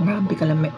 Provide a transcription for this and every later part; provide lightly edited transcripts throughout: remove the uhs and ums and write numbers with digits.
Grabe kalami.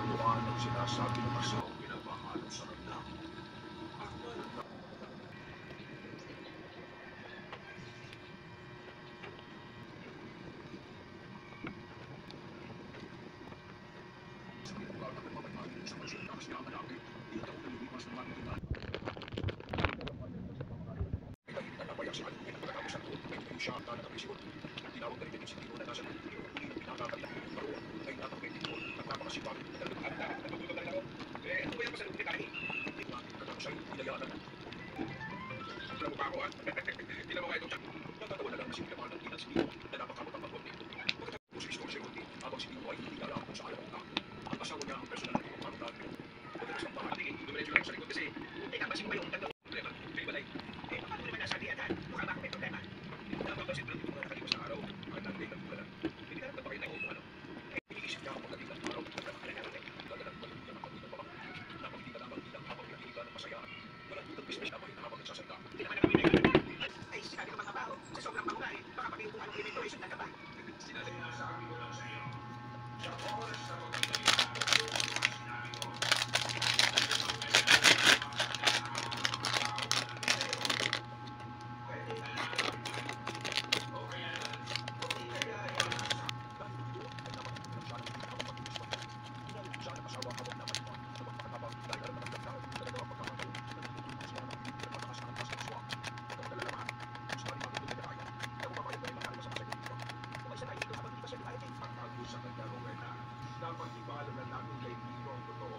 Dapat ipaalam na natin kay Tito ang totoo.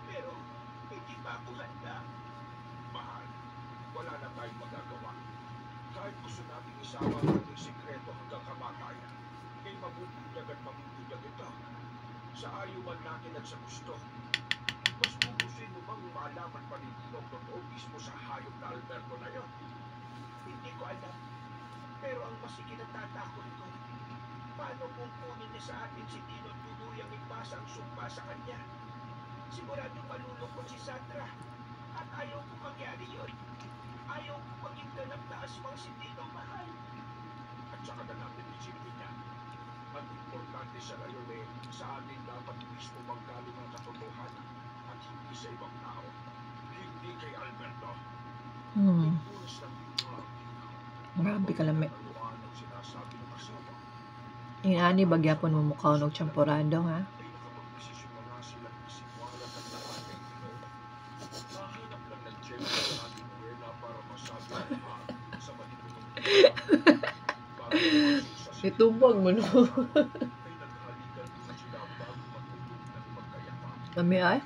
Pero, hindi pa ako handa. Mahal, wala na tayong magagawa. Kahit gusto natin isama ang ating sikreto hanggang kamatayan, ay mabubulag at mabubulag ito. Sa ayuman natin at sa gusto. Mas pupusin mo bang malaman pa ni Tito ang totoo mismo sa hayop na Alberto na yun? Hindi ko alam. Pero ang mas ikinatatakot ko, paano kung kunin niya sa atin si Tino at tuluyang ipasa ang sumpa sa kanya? Siguradong malulungkot si Sandra. At ayaw ko mangyari yun. Ayaw ko maging ganap na aswang si Tino, mahal. At saka na natin isipin niya. Ang importante sa ngayon sa atin dapat mismo manggaling ang katotohanan at hindi sa ibang tao. Hindi kay Alberto. Punas ng Grabe kalami. ano ang sinasabi ng asawa. Inani bagyapon mo mukha og champurado ha. Ay nakapagdesisyon na nga silang isiwala at nakanay. Nahanap lang ng Gemma sa ating Rena para masabi ang sa malipunong para sa Itubag mo no. ay naghalikan na sila bago matulog ng magkayapa. Kami ay?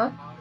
Ha? Ilang